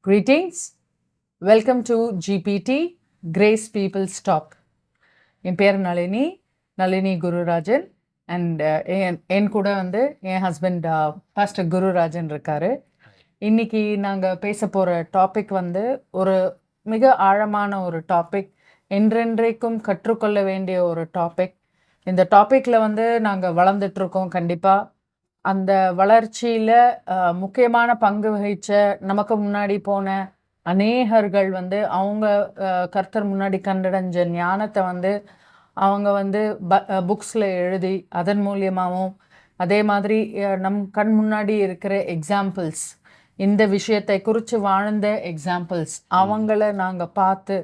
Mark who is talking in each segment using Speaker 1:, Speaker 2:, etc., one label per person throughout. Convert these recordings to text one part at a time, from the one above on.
Speaker 1: Greetings. Welcome to GPT Grace People's Talk. என் பேர் Nalini Gururajan and என் கூட வந்து என் ஹஸ்பண்ட் பாஸ்டர் குருராஜன் இருக்காரு. இன்னைக்கு நாங்கள் பேச போகிற டாபிக் வந்து ஒரு மிக ஆழமான ஒரு டாபிக், என்றென்றைக்கும் கற்றுக்கொள்ள வேண்டிய ஒரு டாபிக். இந்த டாப்பிக்கில் வந்து நாங்கள் வளர்ந்துட்டுருக்கோம். கண்டிப்பாக அந்த வளர்ச்சியில் முக்கியமான பங்கு வகித்த நமக்கு முன்னாடி போன அநேகர்கள் வந்து அவங்க கர்த்தர் முன்னாடி கண்டடைஞ்ச ஞானத்தை வந்து அவங்க வந்து புக்ஸில் எழுதி அதன் மூலியமாகவும் அதே மாதிரி நம் கண் முன்னாடி இருக்கிற எக்ஸாம்பிள்ஸ், இந்த விஷயத்தை குறித்து வாழ்ந்த எக்ஸாம்பிள்ஸ் அவங்கள நாங்கள் பார்த்து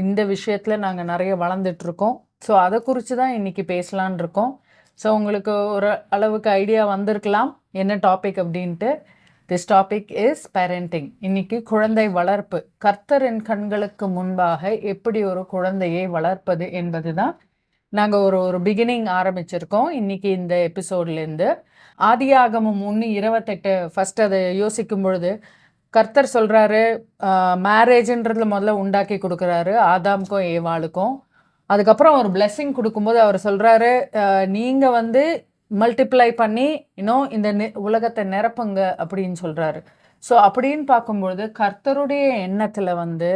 Speaker 1: இந்த விஷயத்தில் நாங்கள் நிறைய வளர்ந்துட்டுருக்கோம். ஸோ அதை குறித்து தான் இன்றைக்கி பேசலான் இருக்கோம். ஸோ உங்களுக்கு ஒரு அளவுக்கு ஐடியா வந்திருக்கலாம் என்ன டாபிக் அப்படின்ட்டு. This topic is parenting. இன்னைக்கு குழந்தை வளர்ப்பு, கர்த்தரின் கண்களுக்கு முன்பாக எப்படி ஒரு குழந்தையை வளர்ப்பது என்பது தான் நாங்கள் ஒரு பிகினிங் ஆரம்பிச்சிருக்கோம் இன்னைக்கு இந்த எபிசோட்லேருந்து. ஆதியாகமம் 1:28 ஃபஸ்ட் அதை யோசிக்கும் பொழுது கர்த்தர் சொல்கிறாரு, மேரேஜ்ன்றதுல முதல்ல உண்டாக்கி கொடுக்குறாரு ஆதாமுக்கும் ஏவாளுக்கும். அதுக்கப்புறம் ஒரு பிளெஸ்ஸிங் கொடுக்கும்போது அவர் சொல்கிறாரு, நீங்கள் வந்து மல்டிப்ளை பண்ணி இந்த உலகத்தை நிரப்புங்க அப்படின்னு சொல்கிறாரு. ஸோ அப்படின்னு பார்க்கும்பொழுது கர்த்தருடைய எண்ணத்தில் வந்து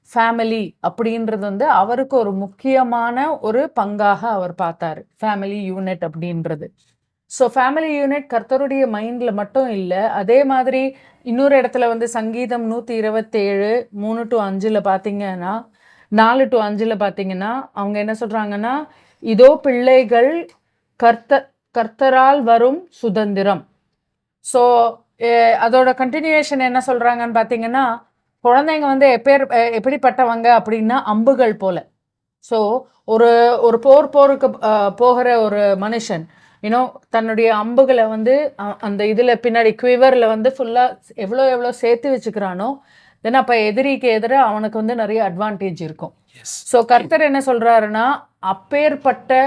Speaker 1: ஃபேமிலி அப்படின்றது வந்து அவருக்கு ஒரு முக்கியமான ஒரு பங்காக அவர் பார்த்தாரு, ஃபேமிலி யூனிட் அப்படின்றது. ஸோ ஃபேமிலி யூனிட் கர்த்தருடைய மைண்டில் மட்டும் இல்லை, அதே மாதிரி இன்னொரு இடத்துல வந்து சங்கீதம் 127 3-5 பார்த்தீங்கன்னா 4-5 பார்த்தீங்கன்னா அவங்க என்ன சொல்கிறாங்கன்னா, இதோ பிள்ளைகள் கர்த்தரால் வரும் சுதந்திரம். ஸோ அதோட கண்டினியூஷன் என்ன சொல்கிறாங்கன்னு பார்த்தீங்கன்னா, குழந்தைங்க வந்து எப்படிப்பட்டவங்க அப்படின்னா அம்புகள் போல. ஸோ ஒரு போருக்கு போகிற ஒரு மனுஷன் தன்னுடைய அம்புகளை வந்து அந்த இதில் பின்னாடி குவிவரில் வந்து ஃபுல்லாக எவ்வளோ சேர்த்து வச்சுக்கிறானோ, தென் அப்போ எதிரிக்கு எதிராக அவனுக்கு வந்து நிறைய அட்வான்டேஜ் இருக்கும். ஸோ கர்த்தர் என்ன சொல்கிறாருன்னா, அப்பேற்பட்ட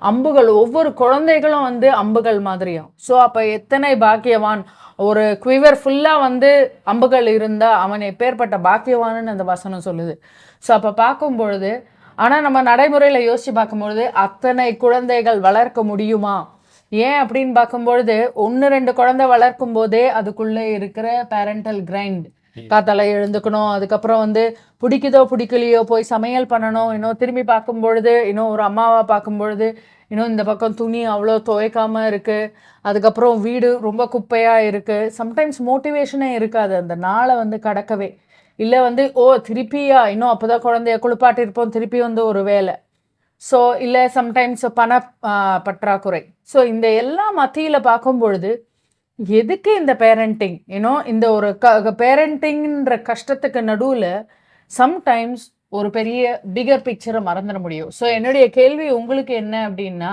Speaker 1: அம்புகள் ஒவ்வொரு குழந்தைகளும் வந்து அம்புகள் மாதிரியும். ஸோ அப்போ எத்தனை பாக்கியவான், ஒரு குவிவர் ஃபுல்லாக வந்து அம்புகள் இருந்தால் அவன் எப்பேற்பட்ட பாக்கியவான்னு அந்த வசனம் சொல்லுது. ஸோ அப்போ பார்க்கும் பொழுது, ஆனால் நம்ம நடைமுறையில் யோசித்து பார்க்கும்பொழுது அத்தனை குழந்தைகள் வளர்க்க முடியுமா? ஏன் அப்படின்னு பார்க்கும்பொழுது 1-2 குழந்தை வளர்க்கும் போதே அதுக்குள்ளே இருக்கிற பேரண்டல் கிரைண்ட், காத்தால எழுந்துக்கணும், அதுக்கப்புறம் வந்து பிடிக்குதோ பிடிக்கலையோ போய் சமையல் பண்ணணும், திரும்பி பார்க்கும்பொழுது ஒரு அம்மாவை பார்க்கும்பொழுது இந்த பக்கம் துணி அவ்வளோ துவைக்காமல் இருக்குது, அதுக்கப்புறம் வீடு ரொம்ப குப்பையாக இருக்குது. சம்டைம்ஸ் மோட்டிவேஷனே இருக்காது அந்த நாளை வந்து கடக்கவே. இல்லை வந்து திருப்பியா அப்போ தான் குழந்தைய குளிப்பாட்டியிருப்போம், திருப்பி வந்து ஒரு வேலை. ஸோ இல்லை சம்டைம்ஸ் பண பற்றாக்குறை. ஸோ இந்த எல்லா மத்தியில் பார்க்கும் பொழுது எதுக்கு இந்த பேரண்டிங், இந்த ஒரு பேரண்டிங்ன்ற கஷ்டத்துக்கு நடுவில் சம்டைம்ஸ் ஒரு பெரிய பிகர் பிக்சரை மறந்துட முடியும். ஸோ என்னுடைய கேள்வி உங்களுக்கு என்ன அப்படின்னா,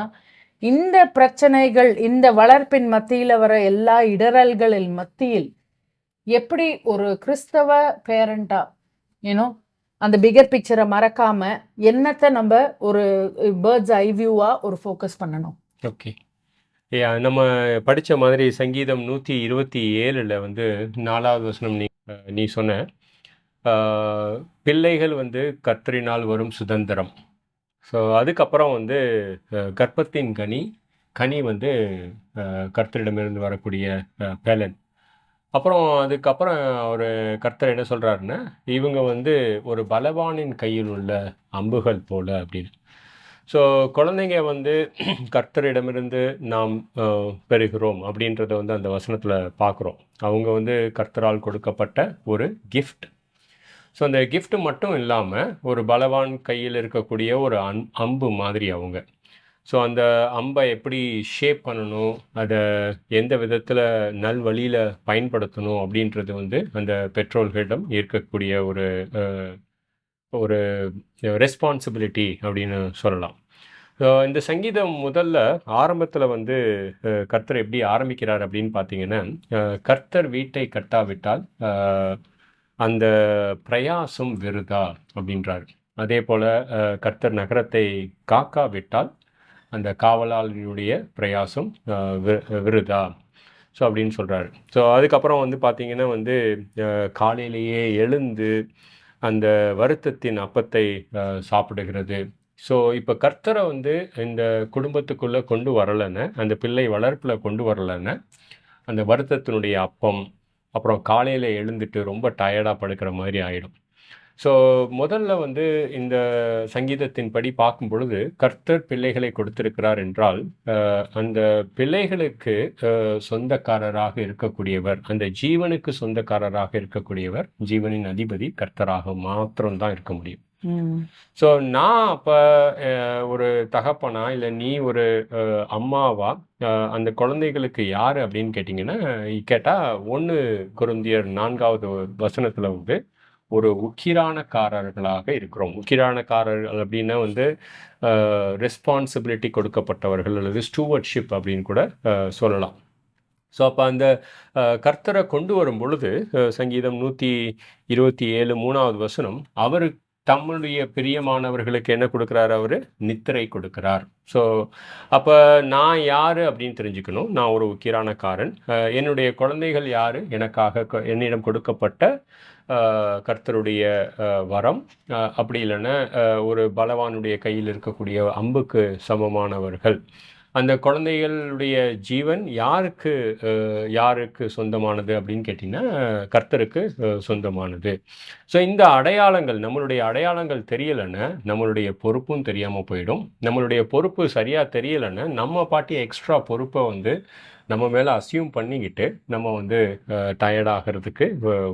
Speaker 1: இந்த பிரச்சனைகள், இந்த வளர்ப்பின் மத்தியில் வர எல்லா இடரல்களின் மத்தியில் எப்படி ஒரு கிறிஸ்தவ பேரண்டா அந்த பிகர் பிக்சரை மறக்காம என்னத்தை நம்ம ஒரு பேர்ட்ஸ் ஐ வியூவா ஒரு ஃபோக்கஸ் பண்ணணும்?
Speaker 2: ஓகே, நம்ம படித்த மாதிரி சங்கீதம் 127 வந்து 4வது வசனம் நீ சொன்ன பிள்ளைகள் வந்து கர்த்தரினால் வரும் சுதந்திரம். ஸோ அதுக்கப்புறம் வந்து கர்ப்பத்தின் கனி வந்து கர்த்தரிடமிருந்து வரக்கூடிய பேலன். அப்புறம் அதுக்கப்புறம் ஒரு கர்த்தர் என்ன சொல்கிறாருன்னா, இவங்க வந்து ஒரு பலவானின் கையில் உள்ள அம்புகள் போல அப்படின்னு. ஸோ குழந்தைங்க வந்து கர்த்தரிடமிருந்து நாம் பெறுகிறோம் அப்படின்றத வந்து அந்த வசனத்தில் பார்க்குறோம். அவங்க வந்து கர்த்தரால் கொடுக்கப்பட்ட ஒரு கிஃப்ட். ஸோ அந்த கிஃப்ட் மட்டும் இல்லாமல் ஒரு பலவான் கையில் இருக்கக்கூடிய ஒரு அம்பு மாதிரி அவங்க. ஸோ அந்த அம்பை எப்படி ஷேப் பண்ணணும், அதை எந்த விதத்தில் நல்வழியில் பயன்படுத்தணும் அப்படின்றது வந்து அந்த பெற்றோர்களிடம் இருக்கக்கூடிய ஒரு ரெஸ்பான்சிபிலிட்டி அப்படின்னு சொல்லலாம். ஸோ இந்த சங்கீதம் முதல்ல ஆரம்பத்தில் வந்து கர்த்தர் எப்படி ஆரம்பிக்கிறார் அப்படின்னு பார்த்தீங்கன்னா, கர்த்தர் வீட்டை கட்டாவிட்டால் அந்த பிரயாசம் விருதா அப்படின்றார். அதே போல் கர்த்தர் நகரத்தை காக்காவிட்டால் அந்த காவலாளியுடைய பிரயாசம் விருதா. ஸோ அப்படின்னு சொல்கிறாரு. ஸோ அதுக்கப்புறம் வந்து பார்த்தீங்கன்னா வந்து காலையிலேயே எழுந்து அந்த வருத்தத்தின் அப்பத்தை சாப்பிடுகிறது. ஸோ இப்போ கர்த்தரை வந்து இந்த குடும்பத்துக்குள்ளே கொண்டு வரலைன்னு, அந்த பிள்ளை வளர்ப்பில் கொண்டு வரலைன்னு, அந்த வருத்தத்தினுடைய அப்பம், அப்புறம் காலையில் எழுந்துட்டு ரொம்ப டயர்டாக படுக்கிற மாதிரி ஆகிடும். ஸோ முதல்ல வந்து இந்த சங்கீதத்தின்படி பார்க்கும் பொழுது கர்த்தர் பிள்ளைகளை கொடுத்திருக்கிறார் என்றால் அந்த பிள்ளைகளுக்கு சொந்தக்காரராக இருக்கக்கூடியவர், அந்த ஜீவனுக்கு சொந்தக்காரராக இருக்கக்கூடியவர், ஜீவனின் அதிபதி கர்த்தராக மாத்திரம்தான் இருக்க முடியும். ஸோ நான் அப்போ ஒரு தகப்பனா இல்லை நீ ஒரு அம்மாவா அந்த குழந்தைகளுக்கு யார் அப்படின்னு கேட்டிங்கன்னா, கேட்டால் 1 கொரிந்தியர் 4வது வசனத்தில் வந்து ஒரு உக்கிரானக்காரர்களாக இருக்கிறோம். உக்கிரானக்காரர்கள் அப்படின்னா வந்து ரெஸ்பான்சிபிலிட்டி கொடுக்கப்பட்டவர்கள் அல்லது ஸ்டூவர்ட்ஷிப் அப்படின்னு கூட சொல்லலாம். ஸோ அப்போ அந்த கர்த்தரை கொண்டு வரும் பொழுது சங்கீதம் 127 3வது வசனம், அவர் தம்முடைய பிரியமானவர்களுக்கு என்ன கொடுக்குறார்? அவர் நித்திரை கொடுக்கிறார். ஸோ அப்போ நான் யார் அப்படின்னு தெரிஞ்சுக்கணும். நான் ஒரு உக்கிரானக்காரன். என்னுடைய குழந்தைகள் யார்? எனக்காக என்னிடம் கொடுக்கப்பட்ட கர்த்தருடைய வரம். அப்படி இல்லைன்னா ஒரு பலவானுடைய கையில் இருக்கக்கூடிய அம்புக்கு சமமானவர்கள். அந்த குழந்தைகளுடைய ஜீவன் யாருக்கு சொந்தமானது அப்படின்னு கேட்டிங்கன்னா, கர்த்தருக்கு சொந்தமானது. ஸோ இந்த அடையாளங்கள், நம்மளுடைய அடையாளங்கள் தெரியலைன்னா நம்மளுடைய பொறுப்பும் தெரியாமல் போயிடும். நம்மளுடைய பொறுப்பு சரியாக தெரியலைன்னா நம்ம பாட்டி எக்ஸ்ட்ரா பொறுப்பை வந்து நம்ம மேலே அசியூம் பண்ணிக்கிட்டு நம்ம வந்து டயர்டாகிறதுக்கு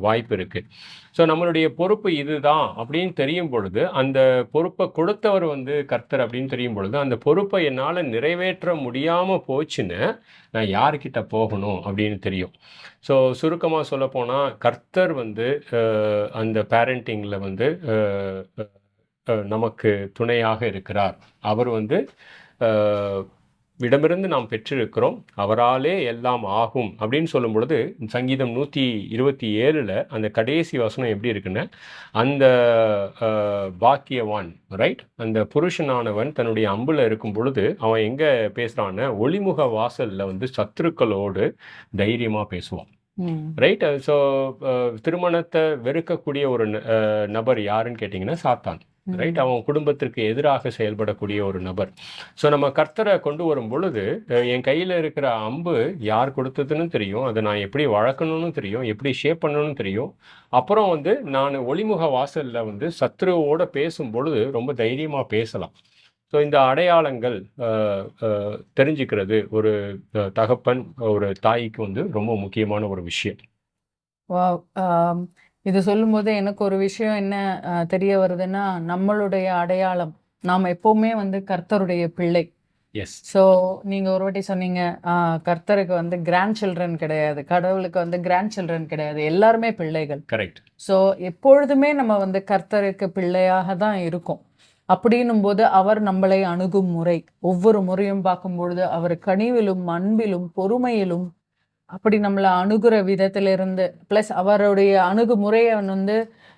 Speaker 2: வாய்ப்பு இருக்குது. ஸோ நம்மளுடைய பொறுப்பு இதுதான் அப்படின்னு தெரியும் பொழுது, அந்த பொறுப்பை கொடுத்தவர் வந்து கர்த்தர் அப்படின்னு தெரியும் பொழுது, அந்த பொறுப்பை என்னால் நிறைவேற்ற முடியாமல் போச்சுன்னு நான் யார்கிட்ட போகணும் அப்படின்னு தெரியும். ஸோ சுருக்கமாக சொல்லப்போனால் கர்த்தர் வந்து அந்த பேரண்டிங்கில் வந்து நமக்கு துணையாக இருக்கிறார். அவர் வந்து இடமிருந்து நாம் பெற்றிருக்கிறோம், அவராலே எல்லாம் ஆகும் அப்படின்னு சொல்லும் பொழுது சங்கீதம் 127 அந்த கடைசி வசனம் எப்படி இருக்குன்னு, அந்த பாக்கியவான் ரைட், அந்த புருஷனானவன் தன்னுடைய அம்புல இருக்கும் பொழுது அவன் எங்க பேசுறான்னு, ஒளிமுக வாசல்ல வந்து சத்துருக்களோடு தைரியமா பேசுவான். ரைட். ஸோ திருமணத்தை வெறுக்கக்கூடிய ஒரு நபர் யாருன்னு கேட்டிங்கன்னா சாத்தான். ரைட். அவன் குடும்பத்திற்கு எதிராக செயல்படக்கூடிய ஒரு நபர். ஸோ நம்ம கர்த்தரை கொண்டு வரும் பொழுது என் கையில் இருக்கிற அம்பு யார் கொடுத்ததுன்னு தெரியும், அதை நான் எப்படி வளர்க்கணும்னு தெரியும், எப்படி ஷேப் பண்ணணும்னு தெரியும். அப்புறம் வந்து நான் ஒளிமுக வாசலில் வந்து சத்ருவோட பேசும் பொழுது ரொம்ப தைரியமாக பேசலாம். ஸோ இந்த அடையாளங்கள் தெரிஞ்சுக்கிறது ஒரு தகப்பன், ஒரு தாய்க்கு வந்து ரொம்ப முக்கியமான ஒரு விஷயம்.
Speaker 1: இது சொல்லும்போது எனக்கு ஒரு விஷயம் என்ன தெரிய வருதுன்னா, நம்மளுடைய அடையாளம், நாம் எப்போவுமே வந்து கர்த்தருடைய பிள்ளை.
Speaker 2: எஸ்.
Speaker 1: ஸோ நீங்கள் ஒரு வாட்டி சொன்னீங்க, கர்த்தருக்கு வந்து கிராண்ட் சில்ட்ரன் கிடையாது, கடவுளுக்கு வந்து கிராண்ட் சில்ட்ரன் கிடையாது, எல்லாருமே பிள்ளைகள்.
Speaker 2: கரெக்ட்.
Speaker 1: ஸோ எப்பொழுதுமே நம்ம வந்து கர்த்தருக்கு பிள்ளையாக தான் இருக்கும். அப்படின்னும் போது அவர் நம்மளை அணுகும் முறை, ஒவ்வொரு முறையும் பார்க்கும்பொழுது அவர் கனிவிலும் அன்பிலும் பொறுமையிலும் அப்படி நம்மளை அணுகுற விதத்திலிருந்து, ப்ளஸ் அவருடைய அணுகுமுறையை வந்து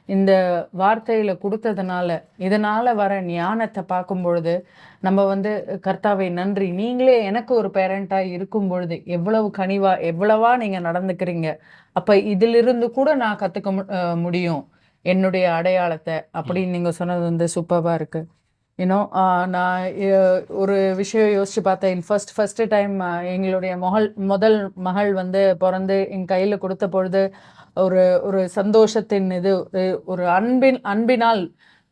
Speaker 1: இந்த வார்த்தையில் கொடுத்ததுனால, இதனால் வர ஞானத்தை பார்க்கும் பொழுது நம்ம வந்து கர்த்தாவே நன்றி, நீங்களே எனக்கு ஒரு பேரண்ட்டாக இருக்கும் பொழுது எவ்வளவா நீங்கள் நடந்துக்கிறீங்க, அப்போ இதிலிருந்து கூட நான் கற்றுக்க முடியும் என்னுடைய அடையாளத்தை அப்படின்னு நீங்கள் சொன்னது வந்து சூப்பராக இருக்குது. நான் ஒரு விஷயம் யோசிச்சு பார்த்தேன். ஃபஸ்ட்டு டைம் எங்களுடைய முதல் மகள் வந்து பிறந்து என் கையில் கொடுத்த பொழுது ஒரு சந்தோஷத்தின் ஒரு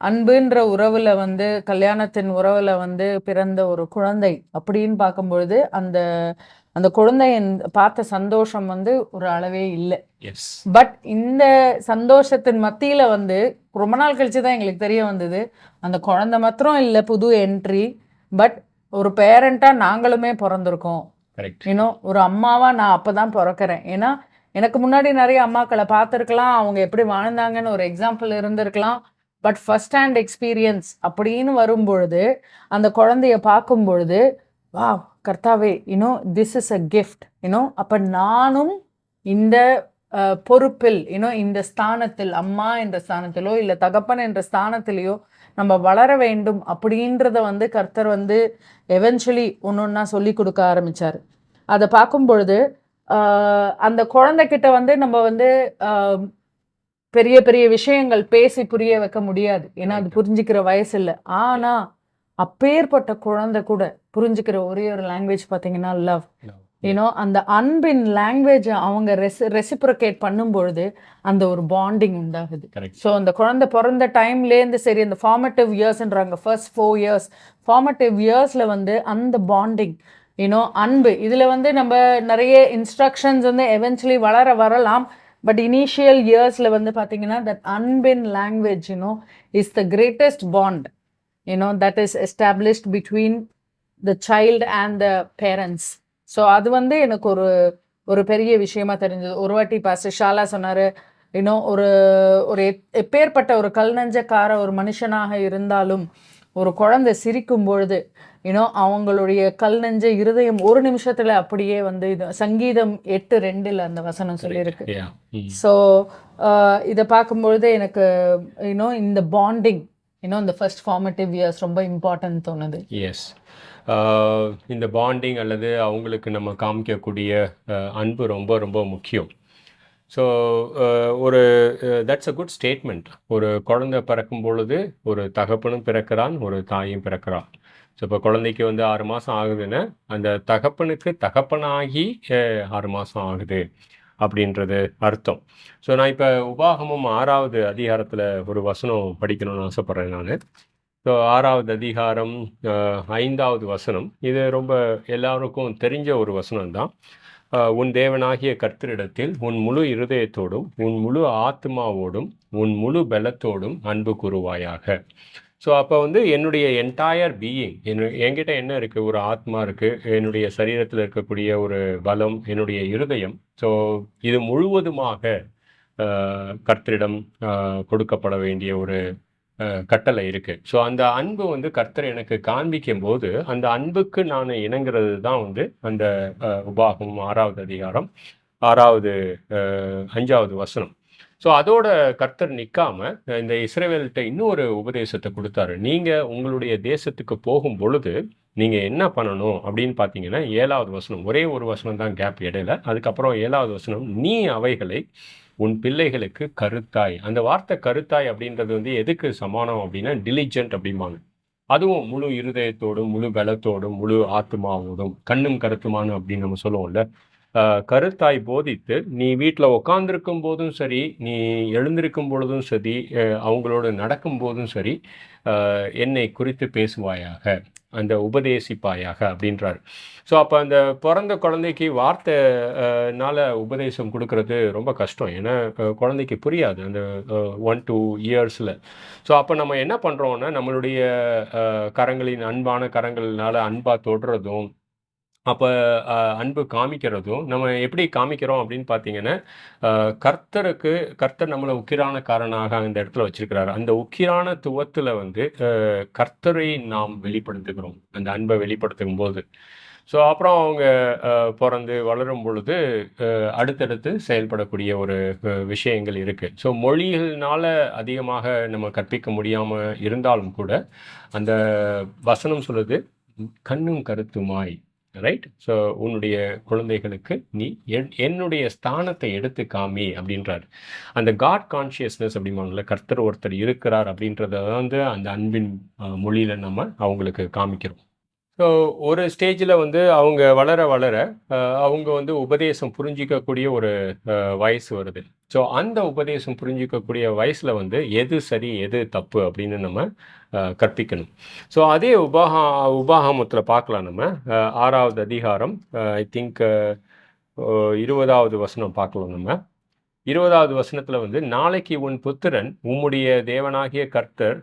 Speaker 1: அன்புன்ற உறவில் வந்து, கல்யாணத்தின் உறவில் வந்து பிறந்த ஒரு குழந்தை அப்படின்னு பார்க்கும்பொழுது அந்த குழந்தையின் பார்த்த சந்தோஷம் வந்து ஒரு அளவே இல்லை. பட் இந்த சந்தோஷத்தின் மத்தியில் வந்து ரொம்ப நாள் கழிச்சு தான் எங்களுக்கு தெரிய வந்தது, அந்த குழந்தை மாத்திரம் இல்லை புது என்ட்ரி, பட் ஒரு பேரண்ட்டாக நாங்களுமே பிறந்திருக்கோம். ஒரு அம்மாவாக நான் அப்போ தான் பிறக்கிறேன். ஏன்னா எனக்கு முன்னாடி நிறைய அம்மாக்களை பார்த்துருக்கலாம், அவங்க எப்படி வாழ்ந்தாங்கன்னு ஒரு எக்ஸாம்பிள் இருந்திருக்கலாம். பட் ஃபர்ஸ்ட் ஹேண்ட் எக்ஸ்பீரியன்ஸ் அப்படின்னு வரும்பொழுது, அந்த குழந்தைய பார்க்கும் பொழுது, வா கர்த்தாவே, திஸ் இஸ் அ கிஃப்ட். அப்போ நானும் இந்த பொறுப்பில், இந்த ஸ்தானத்தில், அம்மா என்ற ஸ்தானத்திலோ இல்லை தகப்பன் என்ற ஸ்தானத்திலேயோ நம்ம வளர வேண்டும் அப்படின்றத வந்து கர்த்தர் வந்து எவென்ச்சுவலி ஒன்று ஒன்றா சொல்லி கொடுக்க ஆரம்பித்தார். அதை பார்க்கும் பொழுது அந்த குழந்தைகிட்ட வந்து நம்ம வந்து பெரிய பெரிய விஷயங்கள் பேசி புரிய வைக்க முடியாது. ஏன்னா அது புரிஞ்சுக்கிற வயசு இல்ல. ஆனா அப்பேற்பட்ட குழந்தை கூட புரிஞ்சுக்கிற ஒரே ஒரு லாங்குவேஜ் பார்த்தீங்கன்னா லவ். அந்த அன்பின் லாங்குவேஜ் அவங்க ரெசிப்ரோகேட் பண்ணும்பொழுது அந்த ஒரு பாண்டிங் உண்டாகுது. ஸோ அந்த குழந்தை பிறந்த டைம்லேருந்து சரி அந்த ஃபார்மேட்டிவ் இயர்ஸ்ன்றாங்க ஃபர்ஸ்ட் 4 இயர்ஸ் ஃபார்மேட்டிவ் இயர்ஸில் வந்து அந்த பாண்டிங் அன்பு இதில் வந்து நம்ம நிறைய இன்ஸ்ட்ரக்ஷன்ஸ் வந்து எவென்ச்சுவலி வரலாம். பட் இனிஷியல் இயர்ஸில் வந்து பார்த்தீங்கன்னா தட் அன்பின் language is the greatest bond that is established between the child and the parents. So அது வந்து எனக்கு ஒரு ஒரு பெரிய விஷயமா தெரிஞ்சது. ஒரு வாட்டி பாஸ்டர் ஷாலா சொன்னார், ஒரு ஒரு எப்பேற்பட்ட ஒரு கல் நெஞ்சக்கார ஒரு மனுஷனாக இருந்தாலும் ஒரு குழந்தை சிரிக்கும் பொழுது அவங்களுடைய கல் நெஞ்ச இருதயம் ஒரு நிமிஷத்துல அப்படியே வந்து இது சங்கீதம் 8:2 அந்த வசனம் சொல்லியிருக்கு. ஸோ இதை பார்க்கும்பொழுது எனக்கு இந்த பாண்டிங் இந்த ஃபர்ஸ்ட் ஃபார்மேட்டிவ் இயர்ஸ் ரொம்ப இம்பார்ட்டன்ட் தோணுது.
Speaker 2: எஸ், இந்த பாண்டிங் அல்லது அவங்களுக்கு நம்ம காமிக்கக்கூடிய அன்பு ரொம்ப ரொம்ப முக்கியம். ஸோ ஒரு தட்ஸ் அ குட் ஸ்டேட்மெண்ட். ஒரு குழந்தை பிறக்கும் பொழுது ஒரு தகப்பனும் பிறக்கிறான், ஒரு தாயும் பிறக்கிறான். ஸோ இப்போ குழந்தைக்கு வந்து 6 மாதம் ஆகுதுன்னா அந்த தகப்பனுக்கு தகப்பனாகி 6 மாதம் ஆகுது அப்படின்றது அர்த்தம். ஸோ நான் இப்போ உபாகமம் 6வது அதிகாரத்தில் ஒரு வசனம் படிக்கணும்னு ஆசைப்பட்றேன் நான். ஸோ 6வது அதிகாரம் 5வது வசனம். இது ரொம்ப எல்லாருக்கும் தெரிஞ்ச ஒரு வசனம் தான். உன் தேவனாகிய கர்த்தரிடத்தில் உன் முழு இருதயத்தோடும் உன் முழு ஆத்மாவோடும் உன் முழு பலத்தோடும் அன்பு கூறுவாயாக. ஸோ அப்போ வந்து என்னுடைய என்டையர் பீயிங் என்கிட்ட என்ன இருக்குது, ஒரு ஆத்மா இருக்குது, என்னுடைய சரீரத்தில் இருக்கக்கூடிய ஒரு பலம், என்னுடைய இருதயம். ஸோ இது முழுவதுமாக கர்த்தரிடம் கொடுக்கப்பட வேண்டிய ஒரு கட்டளை இருக்கு. ஸோ அந்த அன்பு வந்து கர்த்தர் எனக்கு காண்பிக்கும் போது அந்த அன்புக்கு நான் இணங்குறது தான் வந்து அந்த உபாகமம் 6வது அதிகாரம் 5வது வசனம். ஸோ அதோட கர்த்தர் நிற்காம இந்த இஸ்ரவேல்கிட்ட இன்னொரு உபதேசத்தை கொடுத்தாரு. நீங்கள் உங்களுடைய தேசத்துக்கு போகும் பொழுது நீங்கள் என்ன பண்ணணும் அப்படின்னு பார்த்தீங்கன்னா 7வது வசனம், ஒரே ஒரு வசனம் தான் கேப் இடையில. அதுக்கப்புறம் 7வது வசனம், நீ அவைகளை உன் பிள்ளைகளுக்கு கருத்தாய். அந்த வார்த்தை கருத்தாய் அப்படின்றது வந்து எதுக்கு சமானம் அப்படின்னா டிலிஜென்ட் அப்படிம்பாங்க. அதுவும் முழு இருதயத்தோடும் முழு பலத்தோடும் முழு ஆத்மாவோடும் கண்ணும் கருத்துமானு அப்படின்னு நம்ம சொல்லுவோம்ல. கருத்தாய் போதித்து நீ வீட்டில் உட்காந்துருக்கும் போதும் சரி, நீ எழுந்திருக்கும் பொழுதும் சரி, அவங்களோட நடக்கும் போதும் சரி, என்னை குறித்து பேசுவாயாக, அந்த உபதேசிப்பாயாக அப்படின்றாரு. ஸோ அப்போ அந்த பிறந்த குழந்தைக்கு வார்த்தைனால உபதேசம் கொடுக்கறது ரொம்ப கஷ்டம். ஏன்னா குழந்தைக்கு புரியாது அந்த 1-2 இயர்ஸில். ஸோ அப்போ நம்ம என்ன பண்ணுறோன்னா நம்மளுடைய கரங்களின் அன்பான கரங்கள்னால அன்பாக தொடுறதும், அப்போ அன்பு காமிக்கிறதும் நம்ம எப்படி காமிக்கிறோம் அப்படின்னு பார்த்தீங்கன்னா, கர்த்தர் நம்மளை உக்கிரானக்காரனாக அந்த இடத்துல வச்சிருக்கிறாரு. அந்த உக்கிரானத்துவத்தில் வந்து கர்த்தரை நாம் வெளிப்படுத்துகிறோம் அந்த அன்பை வெளிப்படுத்தும் போது. ஸோ அப்புறம் அவங்க பிறந்து வளரும் பொழுது அடுத்தடுத்து செயல்படக்கூடிய ஒரு விஷயங்கள் இருக்குது. ஸோ மொழிகள்னால அதிகமாக நம்ம கற்பிக்க முடியாமல் இருந்தாலும் கூட அந்த வசனம் சொல்லுது கண்ணும் கருத்துமாய், ரைட்? ஸோ உன்னுடைய குழந்தைகளுக்கு நீ என்னுடைய ஸ்தானத்தை எடுத்து காமி அப்படின்றாரு. அந்த காட் கான்ஷியஸ்னஸ் அப்படிம்பாங்கல்ல, கர்த்தர் ஒருத்தர் இருக்கிறார் அப்படின்றத வந்து அந்த அன்பின் மொழியில் நம்ம அவங்களுக்கு காமிக்கிறோம். ஸோ ஒரு ஸ்டேஜில் வந்து அவங்க வளர வளர அவங்க வந்து உபதேசம் புரிஞ்சிக்கக்கூடிய ஒரு வயசு வருது. ஸோ அந்த உபதேசம் புரிஞ்சிக்கக்கூடிய வயசில் வந்து எது சரி எது தப்பு அப்படின்னு நம்ம கற்பிக்கணும். ஸோ அதே உபாகமத்தில் பார்க்கலாம் நம்ம 6வது அதிகாரம் ஐ திங்க் 20வது வசனம் பார்க்கலாம் நம்ம. 20வது வசனத்தில் வந்து நாளைக்கு உன் புத்திரன் உம்முடைய தேவனாகிய கர்த்தர்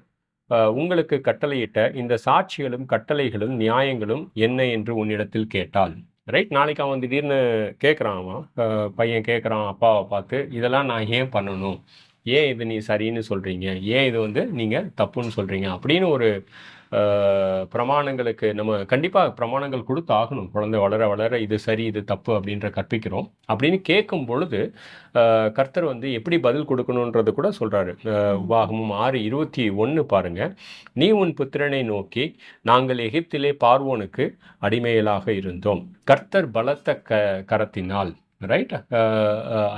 Speaker 2: உங்களுக்கு கட்டளையிட்ட இந்த சாட்சிகளும் கட்டளைகளும் நியாயங்களும் என்ன என்று உன்னிடத்தில் கேட்டால், ரைட்? நாளைக்கு அவன் திடீர்னு கேட்குறான், அவன் பையன் கேட்குறான் அப்பாவை பார்த்து, இதெல்லாம் நான் ஏன் பண்ணணும், ஏன் இது நீ சரின்னு சொல்கிறீங்க, ஏன் இது வந்து நீங்கள் தப்புன்னு சொல்கிறீங்க அப்படின்னு ஒரு பிரமாணங்களுக்கு நம்ம கண்டிப்பாக பிரமாணங்கள் கொடுத்து ஆகணும். குழந்தை வளர வளர இது சரி இது தப்பு அப்படின்ற கற்பிக்கிறோம் அப்படின்னு கேட்கும் பொழுது கர்த்தர் வந்து எப்படி பதில் கொடுக்கணுன்றது கூட சொல்கிறாரு. உபாகமம் 6:21 பாருங்க. நீ உன் புத்திரனை நோக்கி, நாங்கள் எகிப்திலே பார்வோனுக்கு அடிமைகளாக இருந்தோம், கர்த்தர் பலத்த கரத்தினால் ரைட்.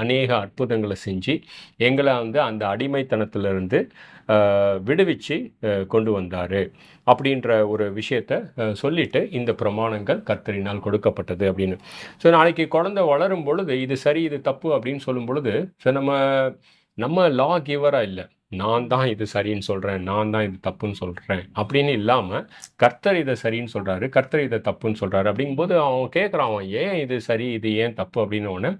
Speaker 2: அநேக அற்புதங்களை செஞ்சு எங்களை வந்து அந்த அடிமைத்தனத்திலிருந்து விடுவிச்சு கொண்டு வந்தார் அப்படின்ற ஒரு விஷயத்த சொல்லிட்டு இந்த பிரமாணங்கள் கர்த்தரினால் கொடுக்கப்பட்டது அப்படின்னு. ஸோ நாளைக்கு குழந்தை வளரும் பொழுது இது சரி இது தப்பு அப்படின்னு சொல்லும் பொழுது, ஸோ நம்ம லா கிவராக இல்லை, நான் தான் இது சரின்னு சொல்கிறேன், நான் தான் இது தப்புன்னு சொல்கிறேன் அப்படின்னு இல்லாமல் கர்த்தர் இதை சரின்னு சொல்கிறாரு, கர்த்தர் இதை தப்புன்னு சொல்கிறாரு அப்படிங்கும்போது அவன் கேட்குறான், அவன் ஏன் இது சரி இது ஏன் தப்பு அப்படின்னு ஒன்று.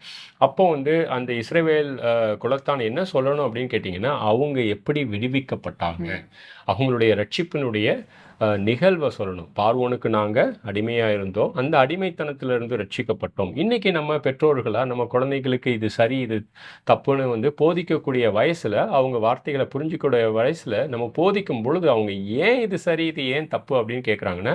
Speaker 2: அப்போ வந்து அந்த இஸ்ரவேல் குலத்தான் என்ன சொல்லணும் அப்படின்னு கேட்டிங்கன்னா, அவங்க எப்படி விடுவிக்கப்பட்டாங்க, அவங்களுடைய ரட்சிப்பினுடைய நிகழ்வை சொல்லணும். பார்வோனுக்கு நாங்கள் அடிமையாக இருந்தோம், அந்த அடிமைத்தனத்திலிருந்து ரட்சிக்கப்பட்டோம். இன்றைக்கி நம்ம பெற்றோர்களாக நம்ம குழந்தைகளுக்கு இது சரி இது தப்புன்னு வந்து போதிக்கக்கூடிய வயசில், அவங்க வார்த்தைகளை புரிஞ்சிக்கூடிய வயசில் நம்ம போதிக்கும் பொழுது அவங்க ஏன் இது சரி இது ஏன் தப்பு அப்படின்னு கேட்குறாங்கன்னா,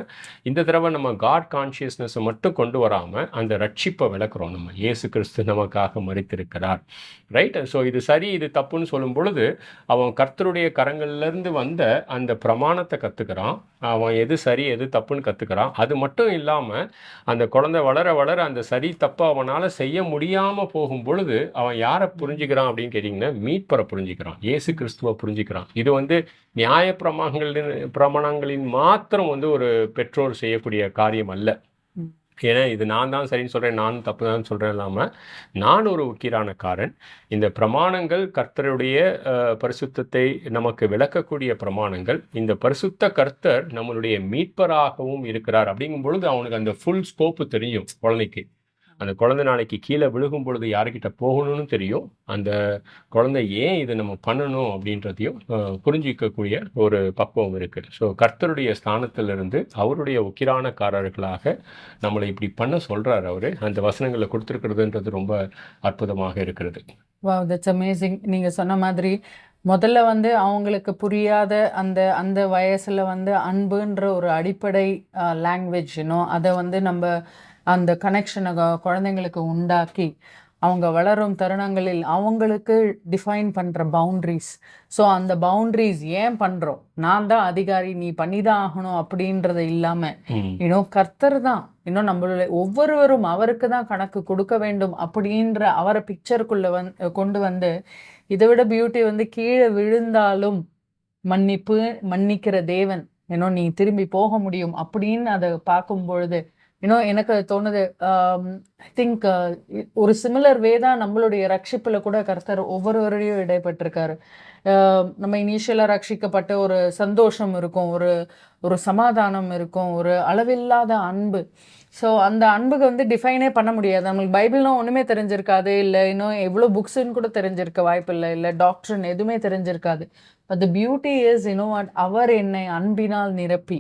Speaker 2: இந்த தடவை நம்ம காட் கான்ஷியஸ்னஸை மட்டும் கொண்டு வராமல் அந்த ரட்சிப்பை விளக்குறோம். நம்ம இயேசு கிறிஸ்து நமக்காக மரித்திருக்கிறார், ரைட். ஸோ இது சரி இது தப்புன்னு சொல்லும் பொழுது அவன் கர்த்தருடைய கரங்கள்லேருந்து வந்த அந்த பிரமாணத்தை கற்றுக்கிறான், அவன் எது சரி எது தப்புன்னு கற்றுக்கிறான். அது மட்டும் இல்லாமல் அந்த குழந்தை வளர வளர அந்த சரி தப்பு அவனால் செய்ய முடியாமல் போகும் பொழுது அவன் யாரை புரிஞ்சுக்கிறான் அப்படின்னு கேட்டிங்கன்னா, மீட்பரை புரிஞ்சுக்கிறான், இயேசு கிறிஸ்துவை புரிஞ்சுக்கிறான். இது வந்து நியாய பிரமாணங்களின் மாத்திரம் வந்து ஒரு பெற்றோர் செய்யக்கூடிய காரியம் அல்ல. ஏன்னா இது நான் தான் சரின்னு சொல்கிறேன், நான் தப்பு தான் சொல்கிறேன் இல்லாமல், நான் ஒரு உக்கிரானக்காரன், இந்த பிரமாணங்கள் கர்த்தருடைய பரிசுத்தத்தை நமக்கு விளக்கக்கூடிய பிரமாணங்கள், இந்த பரிசுத்த கர்த்தர் நம்மளுடைய மீட்பராகவும் இருக்கிறார் அப்படிங்கும் பொழுது அவனுக்கு அந்த ஃபுல் ஸ்கோப்பு தெரியும். குழந்தைக்கு அந்த குழந்தை நாளைக்கு கீழே விழுகும் பொழுது யாருக்கிட்ட போகணும்னு தெரியும், அந்த குழந்தை ஏன் இதை நம்ம பண்ணணும் அப்படின்றதையும் புரிஞ்சிக்கக்கூடிய ஒரு பக்குவம் இருக்குது. ஸோ கர்த்தருடைய ஸ்தானத்திலிருந்து அவருடைய உக்கிரானக்காரர்களாக நம்மளை இப்படி பண்ண சொல்கிறார் அவர், அந்த வசனங்களை கொடுத்துருக்கிறதுன்றது ரொம்ப அற்புதமாக இருக்கிறது.
Speaker 1: Wow, that's amazing. நீங்கள் சொன்ன மாதிரி முதல்ல வந்து அவங்களுக்கு புரியாத அந்த அந்த வயசில் வந்து அன்புன்ற ஒரு அடிப்படை லாங்குவேஜ் அதை வந்து நம்ம அந்த கனெக்ஷனை குழந்தைங்களுக்கு உண்டாக்கி அவங்க வளரும் தருணங்களில் அவங்களுக்கு டிஃபைன் பண்ணுற பவுண்ட்ரிஸ். ஸோ அந்த பவுண்ட்ரிஸ் ஏன் பண்ணுறோம், நான் தான் அதிகாரி நீ பண்ணி தான் ஆகணும் அப்படின்றது இல்லாமல் கர்த்தர் தான் நம்மளுடைய ஒவ்வொருவரும் அவருக்கு தான் கணக்கு கொடுக்க வேண்டும் அப்படின்ற அவரை பிக்சருக்குள்ளே கொண்டு வந்து, இதை விட பியூட்டி வந்து கீழே விழுந்தாலும் மன்னிக்கிற தேவன் நீ திரும்பி போக முடியும் அப்படின்னு அதை பார்க்கும் பொழுது எனக்கு தோணுது, ஐ திங்க் ஒரு சிமிலர் வே தான் நம்மளுடைய ரட்சிப்பில் கூட கர்த்தர் ஒவ்வொருவரையும் இடைப்பட்டிருக்காரு. நம்ம இனிஷியலாக ரட்சிக்கப்பட்ட ஒரு சந்தோஷம் இருக்கும், ஒரு சமாதானம் இருக்கும், ஒரு அளவில்லாத அன்பு. ஸோ அந்த அன்புக்கு வந்து டிஃபைனே பண்ண முடியாது. நம்மளுக்கு பைபிள்லாம் ஒன்றுமே தெரிஞ்சிருக்காது, இல்லை எவ்வளோ புக்ஸுன்னு கூட தெரிஞ்சிருக்க வாய்ப்பு இல்லை டாக்டர்னு எதுவுமே தெரிஞ்சிருக்காது. But the beauty is what, அவர் என்னை அன்பினால் நிரப்பி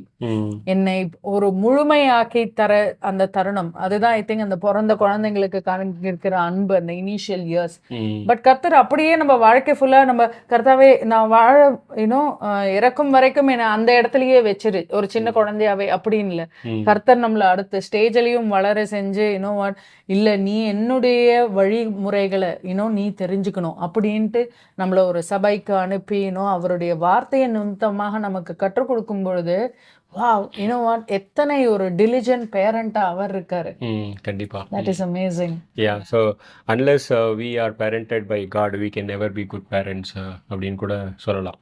Speaker 1: என்னை ஒரு முழுமையாக்கி தர அந்த தருணம், அதுதான் ஐ திங்க் அந்த பிறந்த குழந்தைங்களுக்கு இருக்கிற அன்பு, அந்த இனிஷியல் இயர்ஸ். பட் கர்த்தர் அப்படியே நம்ம வாழ்க்கை ஃபுல்லா நம்ம கர்த்தாவே நான் வாழ இறக்கும் வரைக்கும் என்னை அந்த இடத்துலயே வச்சிரு ஒரு சின்ன குழந்தையாவே அப்படின்னு இல்லை. கர்த்தர் நம்மளை அடுத்த ஸ்டேஜ்லயும் வளர செஞ்சு வாட், இல்லை நீ என்னுடைய வழிமுறைகளை நீ தெரிஞ்சுக்கணும் அப்படின்ட்டு நம்மளை ஒரு சபைக்கு அனுப்பி அவருடைய வார்த்தையை நிமித்தமாக நமக்கு கற்றுக் கொடுக்கும் பொழுது, வாவ், வாட், எத்தனை ஒரு டிலிஜென்ட் பேரண்டா அவர் இருக்காரு.
Speaker 2: கண்டிப்பா.
Speaker 1: That is amazing.
Speaker 2: Yeah, so unless we are parented by God, we can never be good parents அப்படின்னு கூட சொல்லலாம்.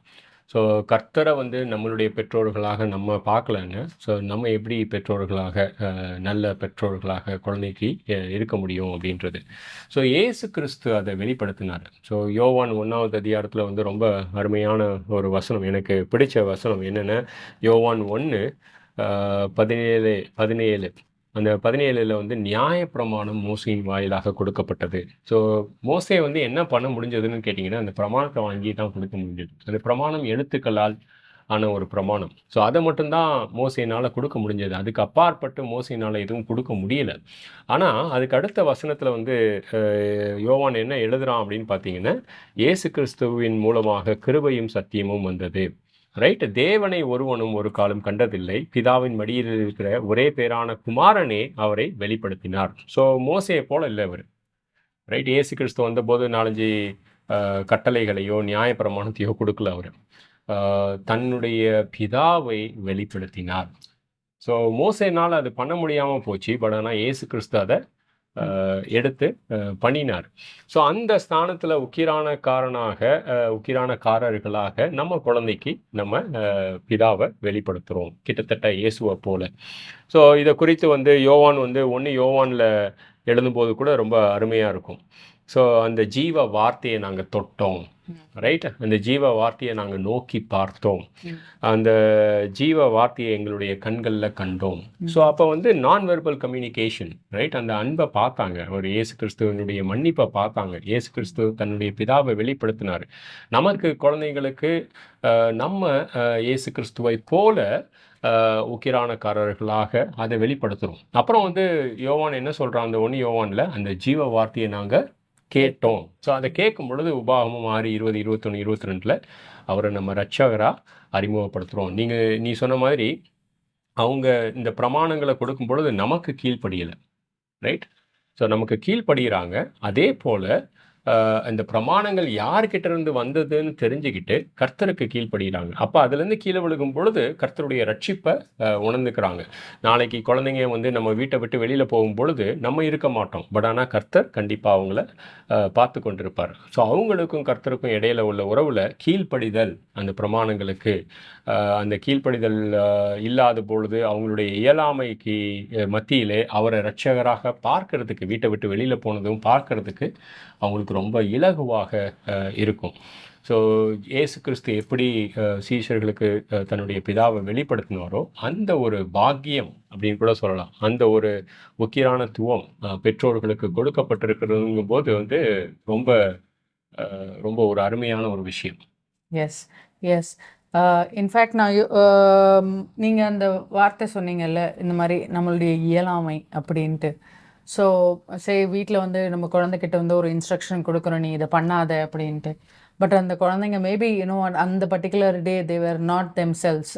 Speaker 2: ஸோ கர்த்தரை வந்து நம்மளுடைய பெற்றோர்களாக நம்ம பார்க்கலன்னு, ஸோ நம்ம எப்படி பெற்றோர்களாக நல்ல பெற்றோர்களாக குழந்தைக்கு இருக்க முடியும் அப்படின்றது. ஸோ இயேசு கிறிஸ்து அதை வெளிப்படுத்தினார். ஸோ யோவான் 1வது அதிகாரத்தில் வந்து ரொம்ப அருமையான ஒரு வசனம், எனக்கு பிடிச்ச வசனம் என்னென்னா, யோவான் 1:17 அந்த 17 வந்து நியாயப்பிரமாணம் மோசையின் வாயிலாக கொடுக்கப்பட்டது. ஸோ மோசே வந்து என்ன பண்ண முடிஞ்சதுன்னு கேட்டிங்கன்னா, அந்த பிரமாணத்தை வாங்கி தான் கொடுக்க முடிஞ்சது. அந்த பிரமாணம் எழுத்துக்களால் ஆன ஒரு பிரமாணம். ஸோ அதை மட்டும்தான் மோசையினால் கொடுக்க முடிஞ்சது. அதுக்கு அப்பாற்பட்டு மோசையினால் எதுவும் கொடுக்க முடியல. ஆனால் அதுக்கு அடுத்த வசனத்தில் வந்து யோவான் என்ன எழுதுகிறான் அப்படின்னு பார்த்தீங்கன்னா, இயேசு கிறிஸ்துவின் மூலமாக கிருபையும் சத்தியமும் வந்தது, ரைட். தேவனை ஒருவனும் ஒரு காலம் கண்டதில்லை, பிதாவின் மடியில் இருக்கிற ஒரே பேரான குமாரனே அவரை வெளிப்படுத்தினார். ஸோ மோசையை போல இல்லை அவர், ரைட். இயேசு கிறிஸ்து வந்தபோது 4-5 கட்டளைகளையோ நியாயப்பிரமாணத்தையோ கொடுக்கல அவர், தன்னுடைய பிதாவை வெளிப்படுத்தினார். ஸோ மோசைனால் அது பண்ண முடியாமல் போச்சு. பட் ஆனால் இயேசு கிறிஸ்து அதை எடுத்து பண்ணினார். ஸோ அந்த ஸ்தானத்தில் உக்கிரானக்காரர்களாக நம்ம குழந்தைக்கு நம்ம பிதாவை வெளிப்படுத்துகிறோம், கிட்டத்தட்ட இயேசுவை போல. ஸோ இதை குறித்து வந்து யோவான் வந்து 1 யோவானில் எழுதும்போது கூட ரொம்ப அருமையாக இருக்கும். ஸோ அந்த ஜீவ வார்த்தையை நாங்கள் தொட்டோம், ரைட்? அந்த ஜீவ வார்த்தையை நாங்கள் நோக்கி பார்த்தோம், அந்த ஜீவ வார்த்தையை எங்களுடைய கண்களில் கண்டோம். ஸோ அப்போ வந்து நான் வெர்பல் கம்யூனிகேஷன், ரைட்? அந்த அன்பை பார்த்தாங்க, ஒரு இயேசு கிறிஸ்துவனுடைய மன்னிப்பை பார்த்தாங்க, இயேசு கிறிஸ்துவ தன்னுடைய பிதாவை வெளிப்படுத்தினார். நமக்கு குழந்தைங்களுக்கு நம்ம இயேசு கிறிஸ்துவை போல உக்கிரானக்காரர்களாக அதை வெளிப்படுத்துகிறோம். அப்புறம் வந்து யோவான் என்ன சொல்கிறான், அந்த 1 யோவானில் அந்த ஜீவ வார்த்தையை நாங்கள் கேட்டோம். ஸோ அதை கேட்கும் பொழுது உபாகமம் 6, 20, 21, 22 அவரை நம்ம ரட்சகராக அறிமுகப்படுத்துகிறோம். நீ சொன்ன மாதிரி அவங்க இந்த பிரமாணங்களை கொடுக்கும் பொழுது நமக்கு கீழ்ப்படியலை, ரைட்? ஸோ நமக்கு கீழ்ப்படுகிறாங்க. அதே போல் இந்த பிரமாணங்கள் யார்கிட்ட இருந்து வந்ததுன்னு தெரிஞ்சுக்கிட்டு கர்த்தருக்கு கீழ்ப்படுகிறாங்க. அப்போ அதுலேருந்து கீழே விழுகும் பொழுது கர்த்தருடைய ரட்சிப்பை உணர்ந்துக்கிறாங்க. நாளைக்கு குழந்தைங்க வந்து நம்ம வீட்டை விட்டு வெளியில் போகும் பொழுது நம்ம இருக்க மாட்டோம், பட் ஆனால் கர்த்தர் கண்டிப்பாக அவங்கள பார்த்து கொண்டிருப்பார். ஸோ அவங்களுக்கும் கர்த்தருக்கும் இடையில உள்ள உறவில் கீழ்ப்படிதல், அந்த பிரமாணங்களுக்கு அந்த கீழ்ப்படிதல் இல்லாத பொழுது அவங்களுடைய இயலாமைக்கு மத்தியிலே அவரை இரட்சகராக பார்க்கறதுக்கு, வீட்டை விட்டு வெளியில் போனதும் பார்க்கறதுக்கு அவங்களுக்கு ரொம்ப இலகுவாக இருக்கும். ஸோ இயேசு கிறிஸ்து எப்படி சீஷர்களுக்கு தன்னுடைய பிதாவை வெளிப்படுத்தினாரோ அந்த ஒரு பாக்கியம் அப்படின்னு கூட சொல்லலாம், அந்த ஒரு உக்கிரானத்துவம் பெற்றோர்களுக்கு கொடுக்கப்பட்டிருக்கிறதுங்கும் போது வந்து ரொம்ப ரொம்ப ஒரு அருமையான ஒரு விஷயம்.
Speaker 1: S, S. இன்ஃபேக்ட் நான் நீங்கள் அந்த வார்த்தை சொன்னீங்கல்ல, இந்த மாதிரி நம்மளுடைய இயலாமை அப்படின்ட்டு. ஸோ வீட்டில் வந்து நம்ம குழந்தைகிட்ட வந்து ஒரு இன்ஸ்ட்ரக்ஷன் கொடுக்குறோம், நீ இதை பண்ணாத அப்படின்ட்டு. பட் அந்த குழந்தைங்க மேபி அந்த particular day they were not themselves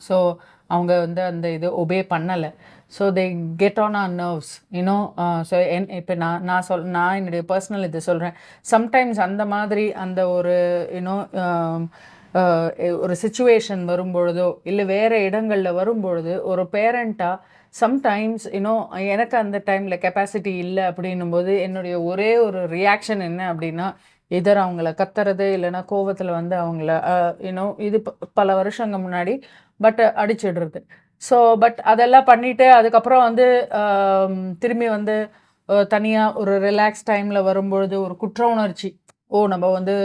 Speaker 1: so அவங்க வந்து அந்த இது ஒபே பண்ணலை. So they get on our nerves so இப்போ நான் என்னுடைய பர்சனல் இது சொல்கிறேன். சம்டைம்ஸ் அந்த மாதிரி அந்த ஒரு ஒரு சுச்சுவேஷன் வரும்பொழுதோ இல்லை வேறு இடங்களில் வரும்பொழுது ஒரு பேரண்ட்டாக சம்டைம்ஸ் எனக்கு அந்த டைமில் கெப்பாசிட்டி இல்லை அப்படின்னும்போது என்னுடைய ஒரே ஒரு ரியாக்ஷன் என்ன அப்படின்னா, எதர் அவங்கள கத்துறது இல்லைன்னா கோவத்தில் வந்து அவங்கள இது பல வருஷங்க முன்னாடி பட் அடிச்சிடுறது. ஸோ பட் அதெல்லாம் பண்ணிவிட்டு அதுக்கப்புறம் வந்து திரும்பி வந்து தனியாக ஒரு ரிலாக்ஸ் டைமில் வரும்பொழுது ஒரு குற்ற உணர்ச்சி, நம்ம வந்து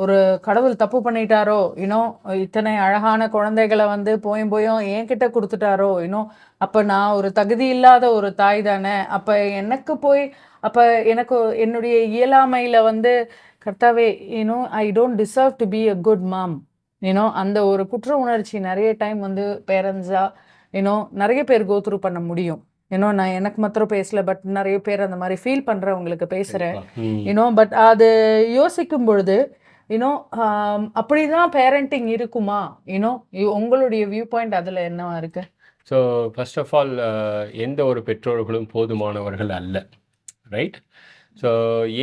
Speaker 1: ஒரு கடவுள் தப்பு பண்ணிட்டாரோ, இத்தனை அழகான குழந்தைகளை வந்து போயும் என்கிட்ட கொடுத்துட்டாரோ, அப்போ நான் ஒரு தகுதி இல்லாத ஒரு தாய் தானே, அப்போ எனக்கு என்னுடைய இயலாமையில் வந்து கர்த்தாவே I don't deserve to be a good mom. அந்த ஒரு குற்ற உணர்ச்சி நிறைய டைம் வந்து பேரண்ட்ஸாக நிறைய பேர் கோத்ரூ பண்ண முடியும். நான் எனக்கு மாத்திரம் பேசல, பட் நிறைய பேர் அந்த மாதிரி ஃபீல் பண்ணுறவங்களுக்கு பேசுகிறேன். பட் அது யோசிக்கும் பொழுது அப்படிதான் பேரண்டிங் இருக்குமா? உங்களுடைய வியூ பாயிண்ட் அதில் என்னவா இருக்கு?
Speaker 2: ஸோ ஃபர்ஸ்ட் ஆஃப் ஆல் எந்த ஒரு பெற்றோர்களும் போதுமானவர்கள் அல்ல, ரைட்? ஸோ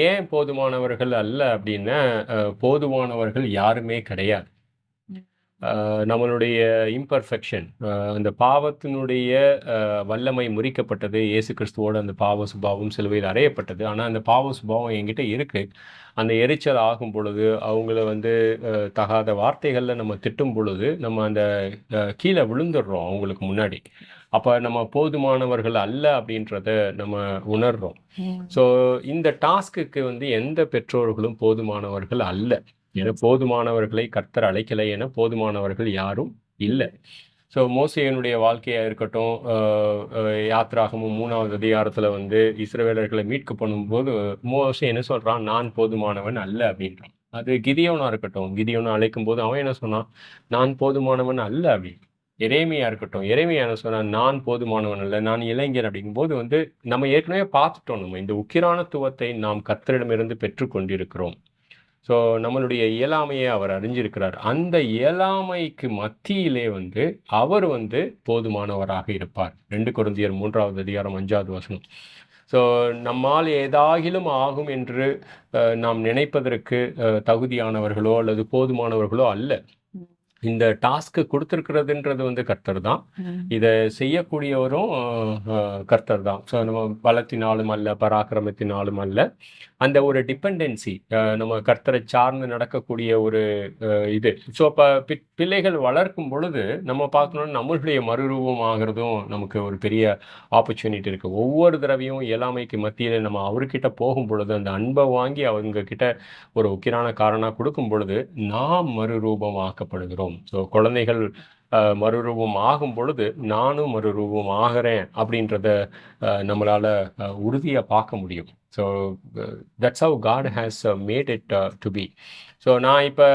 Speaker 2: ஏன் போதுமானவர்கள் அல்ல அப்படின்னா, போதுமானவர்கள் யாருமே கிடையாது. நம்மளுடைய இம்பர்ஃபெக்ஷன், அந்த பாவத்தினுடைய வல்லமை முறிக்கப்பட்டது, இயேசு கிறிஸ்துவோட அந்த பாவ சுபாவம் சிலுவையில் அறையப்பட்டது. ஆனால் அந்த பாவ சுபாவம் என்கிட்ட இருக்குது. அந்த எரிச்சல் ஆகும் பொழுது, அவங்கள வந்து தகாத வார்த்தைகளில் நம்ம திட்டும் பொழுது நம்ம அந்த கீழே விழுந்துடுறோம் அவங்களுக்கு முன்னாடி. அப்போ நம்ம போதுமானவர்கள் அல்ல அப்படின்றத நம்ம உணர்றோம். ஸோ இந்த டாஸ்க்குக்கு வந்து எந்த பெற்றோர்களும் போதுமானவர்கள் அல்ல. என போதுமானவர்களை கர்த்தர் அழைக்கலை, என போதுமானவர்கள் யாரும் இல்லை. ஸோ மோசேயனுடைய வாழ்க்கையாக இருக்கட்டும், யாத்ராகமும் 3வது அதிகாரத்தில் வந்து இஸ்ரவேலர்களை மீட்க பண்ணும்போது மோசே என்ன சொல்கிறான், நான் போதுமானவன் அல்ல அப்படின்றான். அது கிதியோனாக இருக்கட்டும், கிதியோனை அழைக்கும் போது அவன் என்ன சொன்னான், நான் போதுமானவன் அல்ல அப்படின்னு. எரேமியா இருக்கட்டும், எரேமியா என்ன சொன்னான், நான் போதுமானவன் அல்ல, நான் இளைஞர் அப்படிங்கும்போது வந்து நம்ம ஏற்கனவே பார்த்துட்டோம், நம்ம இந்த உக்கிரானத்துவத்தை நாம் கர்த்தரிடமிருந்து பெற்றுக்கொண்டிருக்கிறோம். ஸோ நம்மளுடைய இயலாமையை அவர் அறிஞ்சிருக்கிறார். அந்த இயலாமைக்கு மத்தியிலே வந்து அவர் வந்து போதுமானவராக இருப்பார். 2 கொரிந்தியர் 3வது அதிகாரம் 5வது வசனம். ஸோ நம்மால் ஏதாகிலும் ஆகும் என்று நாம் நினைப்பதற்கு தகுதியானவர்களோ அல்லது போதுமானவர்களோ அல்ல. இந்த டாஸ்க்கு கொடுத்துருக்கிறதுன்றது வந்து கர்த்தர் தான். இதை செய்யக்கூடியவரும் கர்த்தர் தான். ஸோ நம்ம பலத்தினாலும் அல்ல, பராக்கிரமத்தினாலும் அல்ல. அந்த ஒரு டிபெண்டன்சி நம்ம கர்த்தரை சார்ந்து நடக்கக்கூடிய ஒரு இது. ஸோ அப்போ பிள்ளைகள் வளர்க்கும் பொழுது நம்ம பார்க்கணும்னா நம்மளுடைய மறுரூபம் ஆகிறதும் நமக்கு ஒரு பெரிய ஆப்பர்ச்சுனிட்டி இருக்குது. ஒவ்வொரு தடவையும் இயலாமைக்கு மத்தியில் நம்ம அவர்கிட்ட போகும் பொழுது அந்த அன்பை வாங்கி அவங்க கிட்ட ஒரு உக்கிரான காரணம் கொடுக்கும் பொழுது நாம் மறுரூபம் ஆக்கப்படுகிறோம். ஸோ குழந்தைகள் மறுரூபம் ஆகும் பொழுது நானும் மறுரூபம் ஆகிறேன் அப்படின்றத நம்மளால உறுதியாக பார்க்க முடியும். So that's how God has made it to be. So நான் இப்போ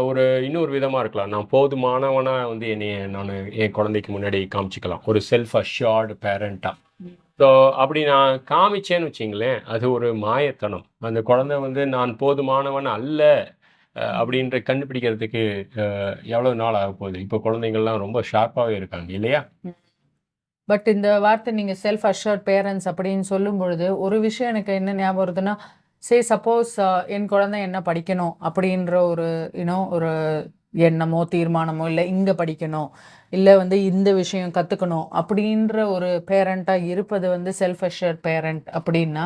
Speaker 2: ஒரு இன்னொரு விதமாக இருக்கலாம். நான் போதுமானவனாக வந்து நான் என் குழந்தைக்கு முன்னாடி காமிச்சிக்கலாம், ஒரு செல்ஃப் அஷ்யூர்டு பேரண்ட்டாக. ஸோ அப்படி நான் காமிச்சேன்னு வச்சிங்களேன், அது ஒரு மாயத்தனம். அந்த குழந்தை வந்து நான் போதுமானவன் அல்ல அப்படின்ற கண்டுபிடிக்கிறதுக்கு எவ்வளோ நாள் ஆக போகுது? இப்போ குழந்தைங்கள்லாம் ரொம்ப ஷார்ப்பாகவே இருக்காங்க இல்லையா?
Speaker 1: பட் இந்த வார்த்தை நீங்கள் செல்ஃப் அஷ்யூர்ட் பேரண்ட்ஸ் அப்படின்னு சொல்லும் பொழுது ஒரு விஷயம் எனக்கு என்ன ஞாபகம் வருதுன்னா, சப்போஸ் என் குழந்தை என்ன படிக்கணும் அப்படின்ற ஒரு ஒரு எண்ணமோ தீர்மானமோ, இல்லை இங்கே படிக்கணும், இல்லை வந்து இந்த விஷயம் கற்றுக்கணும் அப்படின்ற ஒரு பேரண்ட்டாக இருப்பது வந்து செல்ஃப் அஷ்யூர்ட் பேரண்ட் அப்படின்னா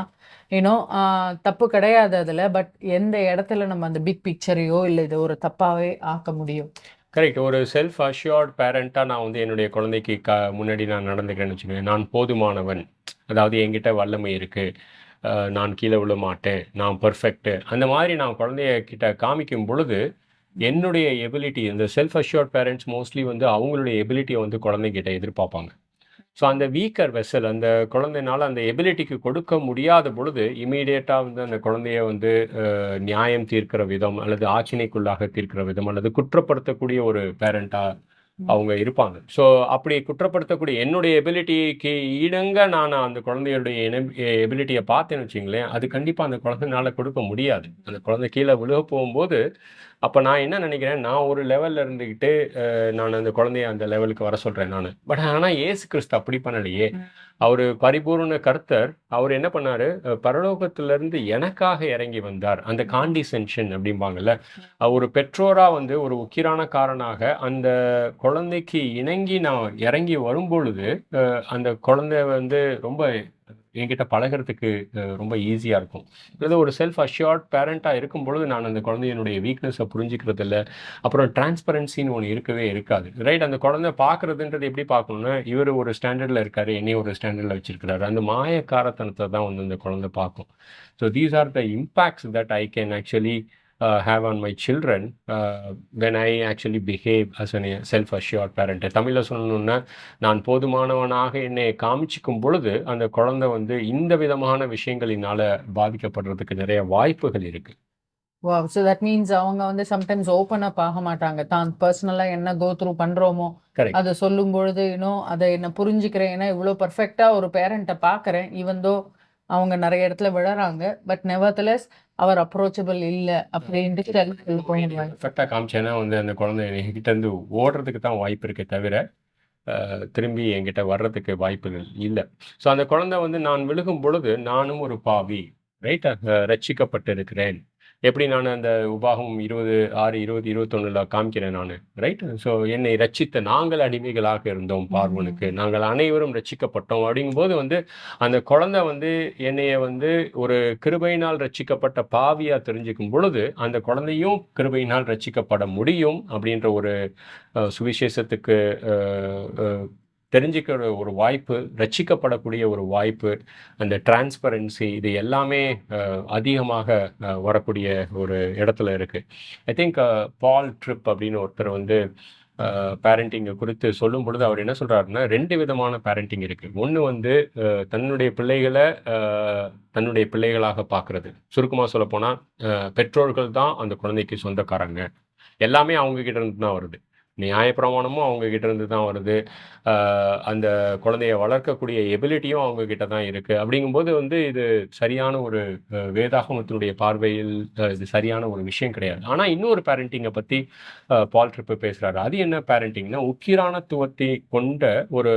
Speaker 1: தப்பு கிடையாது அதில். பட் எந்த இடத்துல நம்ம அந்த பிக் பிக்சரையோ இல்லை இதை ஒரு தப்பாகவே ஆக்க முடியும்?
Speaker 2: கரெக்ட். ஒரு செல்ஃப் அஷ்யூர்ட் பேரண்ட்டாக நான் வந்து என்னுடைய குழந்தைக்கு முன்னாடி நான் நடந்துக்கிறேன்னு வச்சுக்கோங்க. நான் போதுமானவன், அதாவது என்கிட்ட வல்லமை இருக்குது, நான் கீழே விழ மாட்டேன், நான் பர்ஃபெக்ட்டு, அந்த மாதிரி நான் குழந்தைய கிட்ட காமிக்கும் பொழுது என்னுடைய எபிலிட்டி, இந்த செல்ஃப் அஷ்யூர்ட் பேரண்ட்ஸ் மோஸ்ட்லி வந்து அவங்களுடைய எபிலிட்டியை வந்து குழந்தைகிட்ட எதிர்பார்ப்பாங்க. ஸோ அந்த வீக்கர் வெசல், அந்த குழந்தைனால அந்த எபிலிட்டிக்கு கொடுக்க முடியாத பொழுது இமீடியட்டாக வந்து அந்த குழந்தைய வந்து நியாயம் தீர்க்கிற விதம், அல்லது ஆக்கினைக்குள்ளாக தீர்க்கிற விதம், அல்லது குற்றப்படுத்தக்கூடிய ஒரு பேரண்ட்டாக அவங்க இருப்பாங்க. ஸோ அப்படி குற்றப்படுத்தக்கூடிய என்னுடைய எபிலிட்டிக்கு ஈடங்க நான் அந்த குழந்தையுடைய எபிலிட்டியை பார்த்தேன்னு வச்சிங்களேன், அது கண்டிப்பாக அந்த குழந்தைனால கொடுக்க முடியாது. அந்த குழந்தை கீழே விழுக போகும்போது அப்போ நான் என்ன நினைக்கிறேன், நான் ஒரு லெவலில் இருந்துக்கிட்டு நான் அந்த குழந்தைய அந்த லெவலுக்கு வர சொல்கிறேன் நான். பட் ஆனால் இயேசு கிறிஸ்து அப்படி பண்ணலையே. அவர் பரிபூர்ண கர்த்தர். அவர் என்ன பண்ணார், பரலோகத்திலிருந்து எனக்காக இறங்கி வந்தார். அந்த காண்டிசென்ஷன் அப்படிம்பாங்கல்ல, ஒரு பெற்றோராக வந்து ஒரு உக்கிரானக்காரனாக அந்த குழந்தைக்கு இணங்கி நான் இறங்கி வரும்பொழுது அந்த குழந்தை வந்து ரொம்ப என்கிட்ட பழகிறதுக்கு ரொம்ப ஈஸியாக இருக்கும். அல்லது ஒரு செல்ஃப் அஷ்யூர்ட் பேரண்ட்டாக இருக்கும் பொழுது நான் அந்த குழந்தையினுடைய வீக்னஸை புரிஞ்சிக்கிறது இல்லை. அப்புறம் டிரான்ஸ்பரன்சின்னு ஒன்று இருக்கவே இருக்காது. ரைட். அந்த குழந்தை பார்க்குறதுன்றது எப்படி பார்க்கணுன்னா, இவர் ஒரு ஸ்டாண்டர்டில் இருக்கார், என்னையும் ஒரு ஸ்டாண்டர்டில் வச்சிருக்கிறாரு. அந்த மாயக்காரத்தனத்தை தான் வந்து அந்த குழந்தை பார்க்கும். So these are the impacts that I can actually have on my children when I actually behave as a self-assured parent. தமிழில் சொல்லணுன்னா, நான் போதுமானவனாக என்னை காமிச்சிக்கும் பொழுது அந்த குழந்தை வந்து இந்த விதமான விஷயங்களினால பாதிக்கப்படுறதுக்கு நிறைய வாய்ப்புகள் இருக்கு.
Speaker 1: வாவ்! ஸோ தட் மீன்ஸ் அவங்க வந்து சம்டைம்ஸ் ஓப்பன் அப் ஆக மாட்டாங்க. தான் பர்சனலாக என்ன கோ த்ரூ பண்ணுறோமோ அதை சொல்லும் பொழுது அதை என்ன புரிஞ்சுக்கிறேன். ஏன்னா இவ்வளோ பர்ஃபெக்டாக ஒரு பேரண்ட்டை பார்க்குறேன், ஈவன் தோ அவங்க நிறைய இடத்துல விழறாங்க. பட் நெவர்தலெஸ் அவர் அப்ரோச்சபிள் இல்லை அப்படின்ட்டு
Speaker 2: பர்ஃபெக்டாக காமிச்சேன்னா வந்து அந்த குழந்தை என்கிட்ட இருந்து ஓடுறதுக்கு தான் வாய்ப்பு இருக்கே தவிர திரும்பி என்கிட்ட வர்றதுக்கு வாய்ப்புகள் இல்லை. ஸோ அந்த குழந்தை வந்து நான் விழுகும் பொழுது நானும் ஒரு பாவி, ரைட், ரட்சிக்கப்பட்டு இருக்கிறேன். எப்படி நான் அந்த உபாகம் 20:6-20-21 காமிக்கிறேன் நான், ரைட். ஸோ என்னை ரட்சித்த நாங்கள் அடிமைகளாக இருந்தோம் பார்வனுக்கு, நாங்கள் அனைவரும் ரட்சிக்கப்பட்டோம் அப்படிங்கும்போது வந்து அந்த குழந்தை வந்து என்னைய வந்து ஒரு கிருபையினால் ரட்சிக்கப்பட்ட பாவியாக தெரிஞ்சுக்கும் பொழுது அந்த குழந்தையும் கிருபையினால் ரட்சிக்கப்பட முடியும் அப்படின்ற ஒரு சுவிசேஷத்துக்கு தெரிஞ்சுக்கிற ஒரு வாய்ப்பு, ரட்சிக்கப்படக்கூடிய ஒரு வாய்ப்பு, அந்த டிரான்ஸ்பரன்சி, இது எல்லாமே அதிகமாக வரக்கூடிய ஒரு இடத்துல இருக்குது. ஐ திங்க் பால் ட்ரிப் அப்படின்னு ஒருத்தர் வந்து பேரண்டிங்கை குறித்து சொல்லும் பொழுது அவர் என்ன சொல்கிறாருன்னா, 2 விதமான பேரண்டிங் இருக்குது. ஒன்று வந்து தன்னுடைய பிள்ளைகளை தன்னுடைய பிள்ளைகளாக பார்க்குறது. சுருக்கமாக சொல்லப்போனால் பெற்றோர்கள் தான் அந்த குழந்தைக்கு சொந்தக்காரங்க. எல்லாமே அவங்கக்கிட்ட இருந்து தான் வருது. நியாயப்பிரமாணமும் அவங்கக்கிட்ட இருந்து தான் வருது. அந்த குழந்தைய வளர்க்கக்கூடிய எபிலிட்டியும் அவங்கக்கிட்ட தான் இருக்குது. அப்படிங்கும்போது வந்து இது சரியான ஒரு வேதாகமத்தினுடைய பார்வையில் இது சரியான ஒரு விஷயம் கிடையாது. ஆனால் இன்னொரு பேரண்டிங்கை பற்றி பால் ட்ரிப்பு பேசுகிறாரு. அது என்ன பேரண்டிங்னா, உக்கிரானத்துவத்தை கொண்ட ஒரு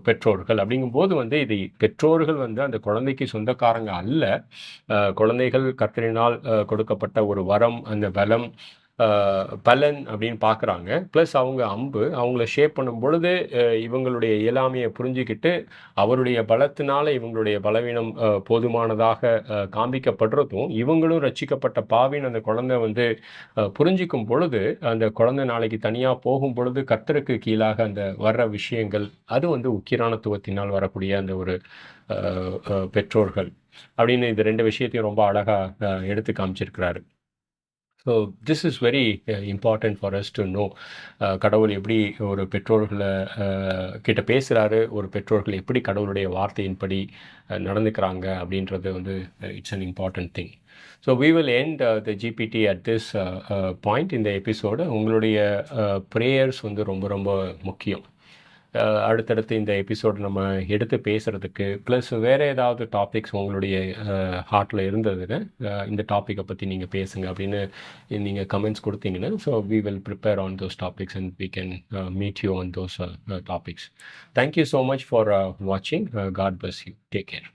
Speaker 2: பெற்றோர்கள். அப்படிங்கும்போது வந்து இது பெற்றோர்கள் வந்து அந்த குழந்தைக்கு சொந்தக்காரங்க அல்ல. குழந்தைகள் கர்த்தரினால் கொடுக்கப்பட்ட ஒரு வரம், அந்த பலம், பலன் அப்படின்னு பார்க்குறாங்க. ப்ளஸ் அவங்க அம்பு அவங்கள ஷேப் பண்ணும் பொழுது இவங்களுடைய இயலாமையை புரிஞ்சுக்கிட்டு, அவருடைய பலத்தினால இவங்களுடைய பலவீனம் போதுமானதாக காண்பிக்கப்படுறதும், இவங்களும் ரட்சிக்கப்பட்ட பாவின்னு அந்த குழந்தை வந்து புரிஞ்சுக்கும் பொழுது, அந்த குழந்தை நாளைக்கு தனியா போகும் பொழுது, கர்த்தருக்கு கீழாக அந்த வர்ற விஷயங்கள், அது வந்து உக்கிரானத்துவத்தினால் வரக்கூடிய அந்த ஒரு அ அ பெற்றோர்கள். அப்படின்னு இந்த 2 விஷயத்தையும் ரொம்ப அழகா எடுத்து காமிச்சிருக்கிறாரு. So this is very important for us to know. கடவுள் எப்படி ஒரு பெற்றோர்களை கிட்ட பேசுகிறாரு, ஒரு பெற்றோர்கள் எப்படி கடவுளுடைய வார்த்தையின்படி நடந்துக்கிறாங்க அப்படின்றது வந்து it's an important thing. So we will end the GPT at this point இந்த எபிசோடு. உங்களுடைய ப்ரேயர்ஸ் வந்து ரொம்ப ரொம்ப முக்கியம். அடுத்தடுத்து இந்த எபிசோடு நம்ம எடுத்து பேசுகிறதுக்கு ப்ளஸ் வேறு ஏதாவது டாபிக்ஸ் உங்களுடைய ஹார்ட்டில் இருந்ததுன்னா இந்த டாப்பிக்கை பற்றி நீங்கள் பேசுங்க அப்படின்னு நீங்கள் கமெண்ட்ஸ் கொடுத்தீங்கன்னா, so we will prepare on those topics and we can meet you on those topics. Thank you so much for வாட்சிங். God bless you. Take care.